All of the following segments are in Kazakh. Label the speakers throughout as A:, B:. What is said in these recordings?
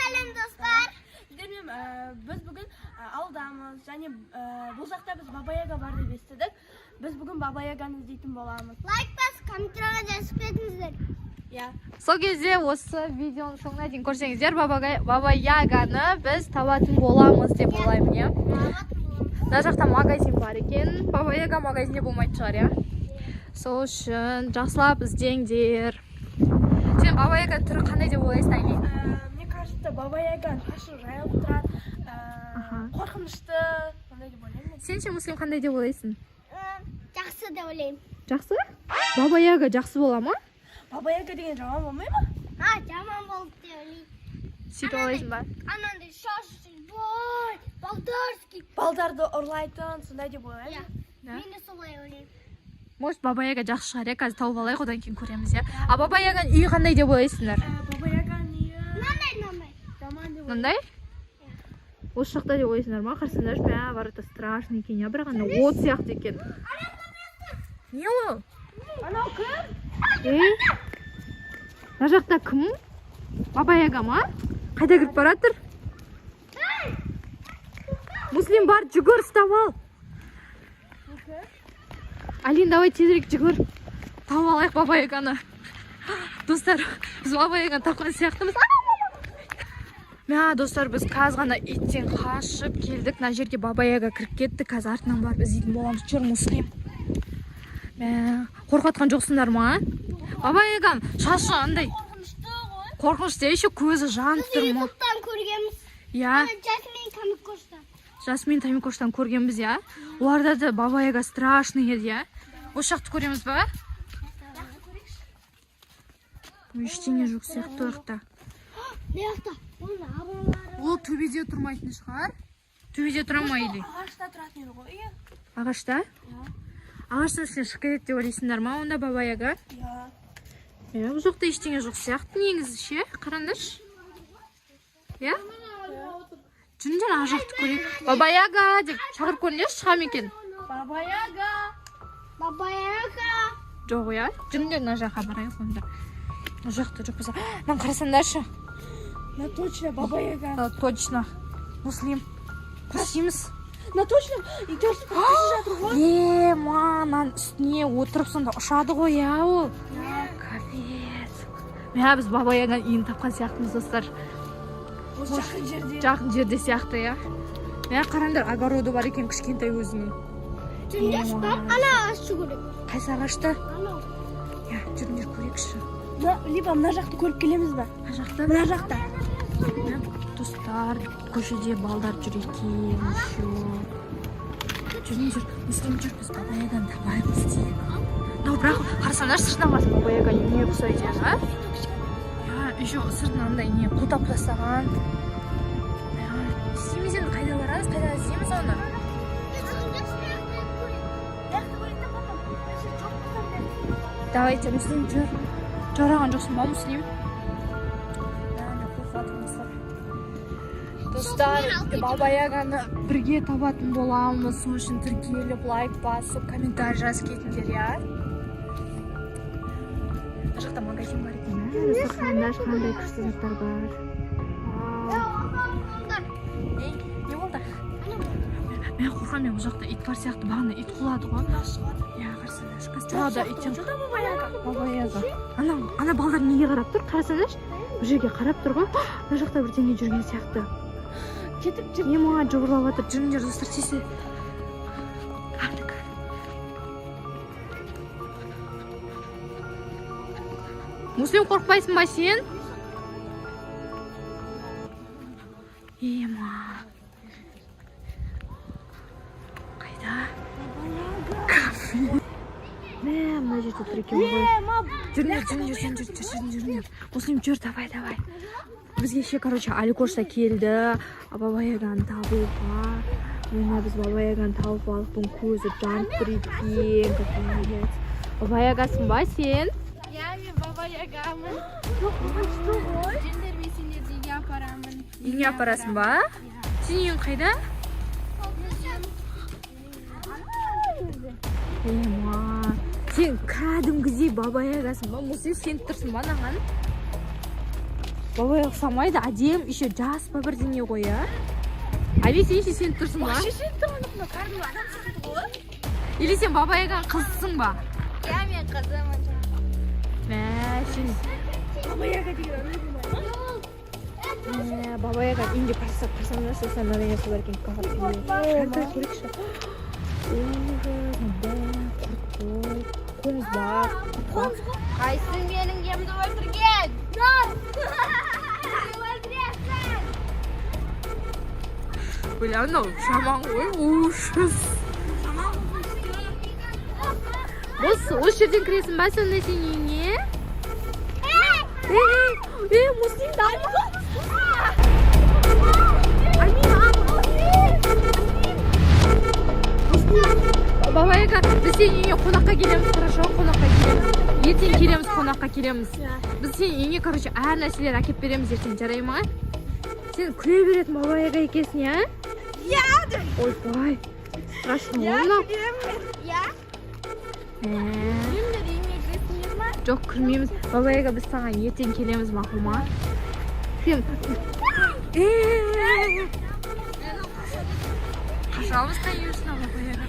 A: Сәлем достар.
B: Biz bugün aldığımız, yani bu uzakta biz Baba Yaga var diye istedik. Biz bugün Baba Yaga'nı izleyip bolamız.
A: Like bas, kommentarga жазып кетіңіздер.
B: Ya.
C: Сол кезде осы видеоның соңына дейін көрсеңіздер, Баба Яганы біз табатын боламыз деп ойлаймын, иә. Мына жақта магазин бар екен. Баба Яга магазине болмайтын шығар, иә. Сол үшін жақсылап іздеңдер. Сен Баба Яга түрі қандай деп ойлайсың, Айли?
B: Мне кажется, Baba Yaga'nın ташы жайылып тұрады, қорқынышты, қандай деп ойлаймын.
C: Сен ше, Муслим, қандай деп ойлайсың?
A: Жақсы деп ойлаймын.
C: Жақсы? Баба Яга жақсы бола ма?
B: Baba Yaga деген жаман болмай ма?
A: Жаман болды деп ойлаймын.
C: Сөйтіп ойлайсың ба?
A: Анандай шашы бой, балдарский.
B: Балдарды ұрлайтын, сондай деп ойлаймын.
A: Мен де солай ойлаймын.
C: Может, Баба Яга жақсы шығар, қазір тауып алайық, одан кейін көреміз, иә. А Баба Яганың үйі қандай деп ойлайсыңдар?
B: Baba Yaga'nın үйі
A: Мынандай.
B: жаман деп ойлаймын.
C: Мындай? Осы жақта деп ойлайсыңдар ма? Қарасаңдаршы, мә, бар это страшный екен, иә, бірақ ана от сияқты екен. Не ол?
B: Анау кім?
C: Мына жақта кім? Баба Яга ма? Қайда кіріп баратыр? Муслим, бар, жүгір, ұстап ал. Алин, давай тезірек жүгір. Тауып алайық Баба Яганы. Достар, біз Баба Яганы тапқан сияқтымыз. Мә, достар, біз қазір ғана иттен қашып келдік. Мына жерге Баба Яга кіріп кетті. Қазір артынан барып іздейтін боламыз. Жүр, Муслим. Мә, қорқатқан жоқсыңдар ма? Баба Яганың шашы андай қорқынышты, еще көзі жанып тұр ма?
A: Ютубтан көргенбіз.
C: Иә.
A: Жасмин Камикоштан.
C: Жасмин Тамикоштан көргенбіз, иә. Оларда да Баба Яга страшный еді, иә. Осы жақты көреміз ба? Ештеңе жоқ сияқты ояқта.
A: Не жақта? Оның абылары.
C: Ол төбеде тұрмайтын шығар. Төбеде тұра ма или?
B: Ағашта тұратын еді ғой, иә.
C: Ағашта? Ағаштан сен шығып кетеді деп ойлайсыңдар ма онда Баба Яга?
B: Иә.
C: Бұл жақта ештеңе жоқ сияқты негізі ше, қараңдаршы. Иә? Жүріңдер ақ жақты көрейік. Баба Яга деп шақырып көріңдерші, шыға ма екен?
B: Baba Yaga.
A: Баба Яга.
C: Жоқ, иә. Жүріңдер мына жаққа барайық онда. Мына жақта жоқ болса. Мына қарасаңдаршы.
B: На точно Baba Yaga.
C: Точно. Муслим. Көрсейміз.
B: На точно. Идешь жатыр ғой.
C: Мананың үстіне отырып сонда ұшады ғой, иә ол. Капец. Мә, біз Баба Яганың үйін тапқан сияқтымыз, достар.
B: Осы жақын жерде.
C: Жақын жерде сияқты, иә. Мә, қараңдар, огороды бар екен кішкентай өзінің.
A: Жүріңдерші ба? Ана ағашты көрейік.
C: Қайсы ағашты?
A: Анау.
C: Иә, жүріңдер көрейікші.
B: Либо мына жақты көріп келеміз ба?
C: Мына жақта?
B: Мына жақта.
C: Мә, достар, көшеде балдар жүр екен, жүріңдер, Муслим, жүр, біз Баба Яганы табаймыз дейік. Но бірақ қарасаңдар сыртынан барсын Баба Яга не ұқсайды, а? Я, еще сыртынан андай не құлтап тастаған. Істейміз енді қайда барамыз, қайда іздейміз оны? Давайте, Муслим, жүр. Жараған жоқсың ба, Муслим? Достар, Баба Яганы бірге табатын боламыз. Сол үшін тіркеліп, лайк басып, комментарий жазып кетіңдер, иә? Мына жақта магазин бар екен, ә? Достар, қандай күшті заттар бар. Не болды? Мен қорқам, мен бұл жақта ит бар сияқты, бағана ит құлады ғой. Иә, қарасаңдаршы. Тағы иттен Баба Яга. Ана балдар неге қарап тұр? Қарасаңдаршы. Бұл жерге қарап тұр ғой. Мына жақта бірдеңе жүрген сияқты.
B: Кетіп жүр.
C: Не маған жоғырлап жатыр. Жүріңдер, достар, тез. Муслим, қорқпайсың ба сен? Ема. Қайда? Мына жерде тұр екен ғой. Жүріңдер. Муслим, жүр, давай. Бізге ше, короче, Аликошта келді. Баба Яганы табуға. Мына біз Баба Яганы тауып алып, көзі жанып тұр екен. Баба Ягасың ба сен?
A: Иә, мен Баба Ягамын.
B: Ғой.
A: Жүріңдер, мен сендерді үйге апарамын.
C: Үйіңе апарасың ба? Сен үйің қайда? Ема. Сен кәдімгідей Баба Ягасың ба? Муслим, сен тұрсың ба наған? бабай ұқсамайды, әдем еще жас па бірдеңе ғой, а? Али, сен ше сен тұрсың ба? Или сен бабайға қызсың ба?
A: Я мен қызымын.
C: Мә, сен бабайға инде персонажы становится бар екен, қоңыз бар.
A: Қайсың менің емді өлтірген?
C: Бля, анау жаман ғой, ужас. Осы жерден кіресің ба сонда сен үйіңе? Муслим дамы. Бабайға, біз сен үйіңе қонаққа келеміз, хорошо, қонаққа келеміз. Ертең келеміз, қонаққа келеміз. Біз сен үйіңе, короче, әр нәрселер әкеп береміз ертең, жарай ма? Сен күле беретін бабайға екесің, а? Ой, бай, страшно оны. Жоқ, кірмейміз. Бабайға біз саған ертең келеміз, мақұл ма? Сен... Қашалымыз қайырсың, бабайға.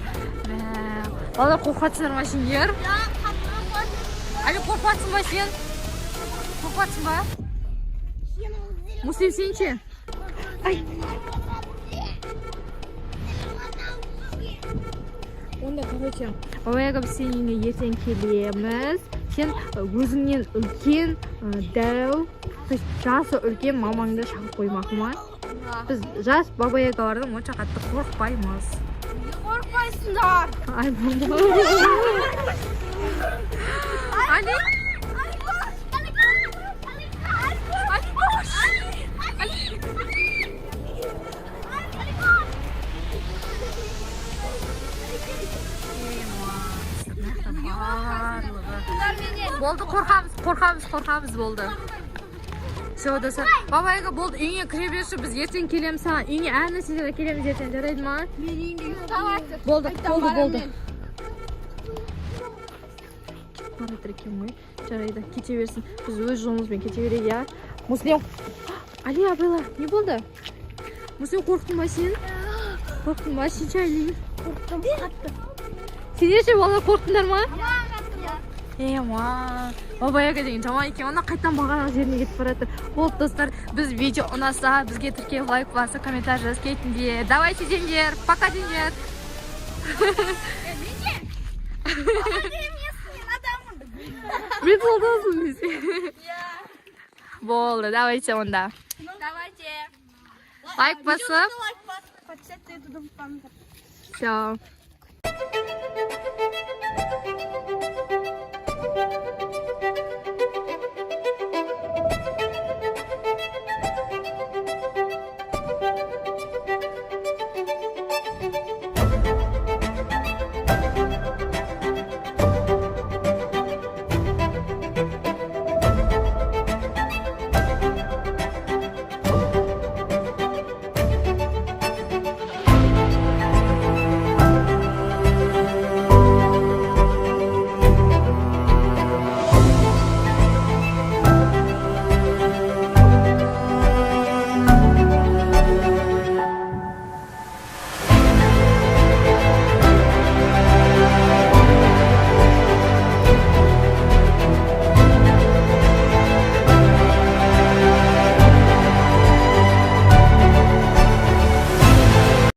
C: Балар қорқатсыңдар ма сендер? Али, қорқатсың ба сен? Қорқатсың ба? Муслим, сен ше? Ай! Онда, короче, бабайға біз сен үйіне ертең келеміз. Сен өзіңнен үлкен, дәу, жасы үлкен мамаңды шағып қоймақ ма? Біз жас бабайға бардың, онша қатты қорқпаймыз.
A: Қорқпайсыңдар.
C: Ай, мама. Али? Болды, қорқамыз болды. Все, достар. Бабайға болды, үйіңе кіре берші, біз ертең келеміз саған. Үйіңе әр нәрселер келеміз ертең, жарайды ма?
A: Мен үйінде ұсталайсың.
C: Болды. Баратыр екен ғой, жарайды, кете берсін. Біз өз жолымызбен кете берейік, я? Муслим, Али, абайла, не болды? Муслим, қорқтың ба сен? Қорқтың ба, сен ше, Али?
A: Қорқтым, қатты.
C: Сендер ше, балалар қорқтыңдар ма? Ма, бабайға деген жаман екен, ona қайтан бағанағы жеріне кетіп баратыр. Болды, достар, біз видео ұнаса, бізге тіркеп лайк басып, комментарий жазып кетіңдер. Давайте деңдер, пока деңдер. Мен болдасың десе. Болды, давайте онда.
B: Давайте.
C: Лайк басып. Все.